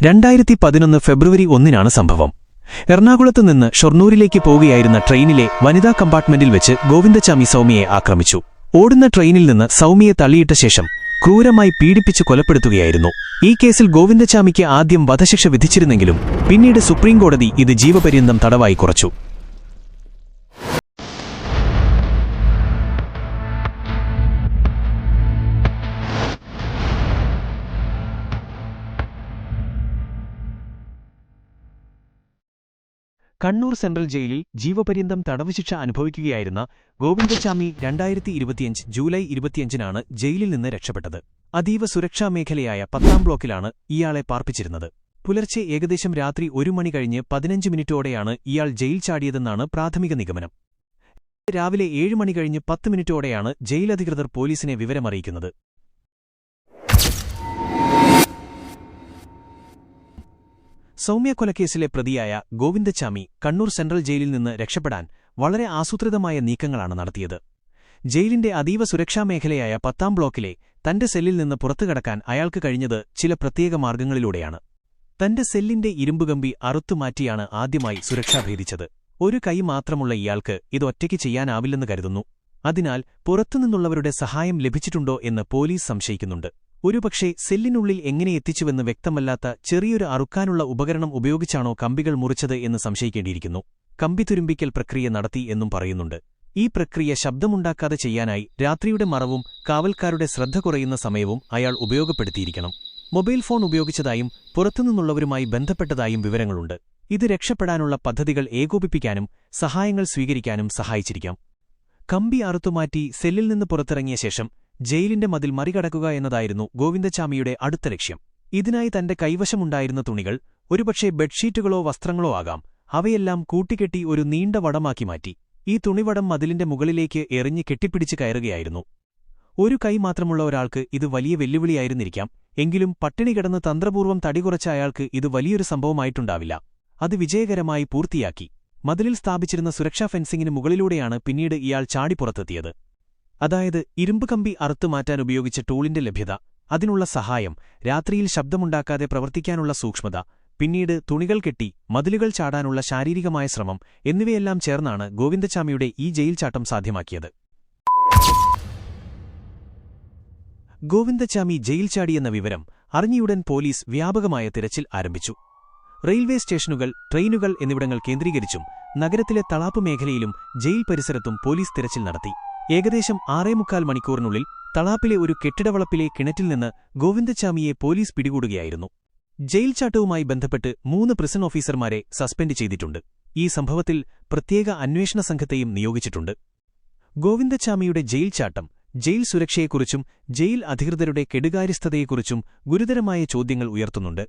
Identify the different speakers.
Speaker 1: 2011 ഫെബ്രുവരി 1 സംഭവം. എറണാകുളത്ത് നിന്ന് ഷൊർണൂരിലേക്ക് പോവുകയായിരുന്ന ട്രെയിനിലെ വനിതാ കമ്പാർട്ട്മെന്റിൽ വെച്ച് ഗോവിന്ദച്ചാമി സൗമ്യയെ ആക്രമിച്ചു. ഓടുന്ന ട്രെയിനിൽ നിന്ന് സൗമ്യയെ തള്ളിയിട്ട ശേഷം ക്രൂരമായി പീഡിപ്പിച്ച് കൊലപ്പെടുത്തുകയായിരുന്നു. ഈ കേസിൽ ഗോവിന്ദച്ചാമിക്ക് ആദ്യം വധശിക്ഷ വിധിച്ചിരുന്നെങ്കിലും പിന്നീട് സുപ്രീംകോടതി ഇത് ജീവപര്യന്തം തടവായി കുറച്ചു. കണ്ണൂർ സെൻട്രൽ ജയിലിൽ ജീവപര്യന്തം തടവുശിക്ഷ അനുഭവിക്കുകയായിരുന്ന ഗോവിന്ദച്ചാമി 2025 ജൂലൈ 25 ജയിലിൽ നിന്ന് രക്ഷപ്പെട്ടത്. അതീവ സുരക്ഷാ മേഖലയായ 10-ാം ബ്ലോക്കിലാണ് ഇയാളെ പാർപ്പിച്ചിരുന്നത്. പുലർച്ചെ ഏകദേശം രാത്രി 1 മണി കഴിഞ്ഞ് 15 മിനിറ്റോടെയാണ് ഇയാൾ ജയിൽ ചാടിയതെന്നാണ് പ്രാഥമിക നിഗമനം. രാവിലെ 7 മണി കഴിഞ്ഞ് 10 മിനിറ്റോടെയാണ് ജയിലധികൃതർ പോലീസിനെ വിവരമറിയിക്കുന്നത്. സൗമ്യ കൊലക്കേസിലെ പ്രതിയായ ഗോവിന്ദച്ചാമി കണ്ണൂർ സെൻട്രൽ ജയിലിൽ നിന്ന് രക്ഷപ്പെടാൻ വളരെ ആസൂത്രിതമായ നീക്കങ്ങളാണ് നടത്തിയത്. ജയിലിന്റെ അതീവ സുരക്ഷാ മേഖലയായ 10-ാം ബ്ലോക്കിലെ തന്റെ സെല്ലിൽ നിന്ന് പുറത്തുകടക്കാൻ അയാൾക്ക് കഴിഞ്ഞത് ചില പ്രത്യേക മാർഗ്ഗങ്ങളിലൂടെയാണ്. തന്റെ സെല്ലിന്റെ ഇരുമ്പുകമ്പി അറുത്തുമാറ്റിയാണ് ആദ്യമായി സുരക്ഷ ഭേദിച്ചത്. ഒരു കൈ മാത്രമുള്ള ഇയാൾക്ക് ഇത് ഒറ്റയ്ക്ക് ചെയ്യാനാവില്ലെന്ന് കരുതുന്നു. അതിനാൽ പുറത്തുനിന്നുള്ളവരുടെ സഹായം ലഭിച്ചിട്ടുണ്ടോ എന്ന് പോലീസ് സംശയിക്കുന്നുണ്ട്. ഒരുപക്ഷേ സെല്ലിനുള്ളിൽ എങ്ങനെ എത്തിച്ചുവെന്ന് വ്യക്തമല്ലാത്ത ചെറിയൊരു അറുക്കാനുള്ള ഉപകരണം ഉപയോഗിച്ചാണോ കമ്പികൾ മുറിച്ചത് എന്ന് സംശയിക്കേണ്ടിയിരിക്കുന്നു. കമ്പി തുരുമ്പിക്കൽ പ്രക്രിയ നടത്തി എന്നും പറയുന്നുണ്ട്. ഈ പ്രക്രിയ ശബ്ദമുണ്ടാക്കാതെ ചെയ്യാനായി രാത്രിയുടെ മറവും കാവൽക്കാരുടെ ശ്രദ്ധ കുറയുന്ന സമയവും അയാൾ ഉപയോഗപ്പെടുത്തിയിരിക്കണം. Mobile phone ഉപയോഗിച്ചതായും പുറത്തുനിന്നുള്ളവരുമായി ബന്ധപ്പെട്ടതായും വിവരങ്ങളുണ്ട്. ഇത് രക്ഷപ്പെടാനുള്ള പദ്ധതികൾ ഏകോപിപ്പിക്കാനും സഹായങ്ങൾ സ്വീകരിക്കാനും സഹായിച്ചിരിക്കാം. കമ്പി അറുത്തുമാറ്റി സെല്ലിൽ നിന്ന് പുറത്തിറങ്ങിയ ശേഷം ജയിലിന്റെ മതിൽ മറികടക്കുക എന്നതായിരുന്നു ഗോവിന്ദച്ചാമിയുടെ അടുത്ത ലക്ഷ്യം. ഇതിനായി തന്റെ കൈവശമുണ്ടായിരുന്ന തുണികൾ, ഒരുപക്ഷെ ബെഡ്ഷീറ്റുകളോ വസ്ത്രങ്ങളോ ആകാം, അവയെല്ലാം കൂട്ടിക്കെട്ടി ഒരു നീണ്ട വടമാക്കി മാറ്റി. ഈ തുണിവടം മതിലിന്റെ മുകളിലേക്ക് എറിഞ്ഞ് കെട്ടിപ്പിടിച്ച് കയറുകയായിരുന്നു. ഒരു കൈ മാത്രമുള്ള ഒരാൾക്ക് ഇത് വലിയ വെല്ലുവിളിയായിരുന്നിരിക്കാം. എങ്കിലും പട്ടിണി കിടന്ന് തന്ത്രപൂർവ്വം തടികുറച്ച അയാൾക്ക് ഇത് വലിയൊരു സംഭവമായിട്ടുണ്ടാവില്ല. അത് വിജയകരമായി പൂർത്തിയാക്കി. മതിലിൽ സ്ഥാപിച്ചിരുന്ന സുരക്ഷാ ഫെൻസിംഗിന് മുകളിലൂടെയാണ് പിന്നീട് ഇയാൾ ചാടിപ്പുറത്തെത്തിയത്. അതായത് ഇരുമ്പ് കമ്പി അറുത്തുമാറ്റാൻ ഉപയോഗിച്ച ടൂളിന്റെ ലഭ്യത, അതിനുള്ള സഹായം, രാത്രിയിൽ ശബ്ദമുണ്ടാക്കാതെ പ്രവർത്തിക്കാനുള്ള സൂക്ഷ്മത, പിന്നീട് തുണികൾ കെട്ടി മതിലുകൾ ചാടാനുള്ള ശാരീരികമായ ശ്രമം എന്നിവയെല്ലാം ചേർന്നാണ് ഗോവിന്ദച്ചാമിയുടെ ഈ ജയിൽ ചാട്ടം സാധ്യമാക്കിയത്. ഗോവിന്ദച്ചാമി ജയിൽ ചാടിയെന്ന വിവരം അറിഞ്ഞയുടൻ പോലീസ് വ്യാപകമായ തിരച്ചിൽ ആരംഭിച്ചു. റെയിൽവേ സ്റ്റേഷനുകൾ, ട്രെയിനുകൾ എന്നിവിടങ്ങൾ കേന്ദ്രീകരിച്ചും നഗരത്തിലെ തളാപ്പ് മേഖലയിലും ജയിൽ പരിസരത്തും പോലീസ് തിരച്ചിൽ നടത്തി. ഏകദേശം 6.25 മണിക്കൂറിനുള്ളിൽ തളാപ്പിലെ ഒരു കെട്ടിടവളപ്പിലെ കിണറ്റിൽ നിന്ന് ഗോവിന്ദച്ചാമിയെ പോലീസ് പിടികൂടുകയായിരുന്നു. ജയിൽ ചാട്ടവുമായി ബന്ധപ്പെട്ട് 3 പ്രിസൺ ഓഫീസർമാരെ സസ്പെൻഡ് ചെയ്തിട്ടുണ്ട്. ഈ സംഭവത്തിൽ പ്രത്യേക അന്വേഷണ സംഘത്തെയും നിയോഗിച്ചിട്ടുണ്ട്. ഗോവിന്ദച്ചാമിയുടെ ജയിൽ ചാട്ടം ജയിൽ സുരക്ഷയെക്കുറിച്ചും ജയിൽ അധികൃതരുടെ കെടുകാര്യസ്ഥതയെക്കുറിച്ചും ഗുരുതരമായ ചോദ്യങ്ങൾ ഉയർത്തുന്നുണ്ട്.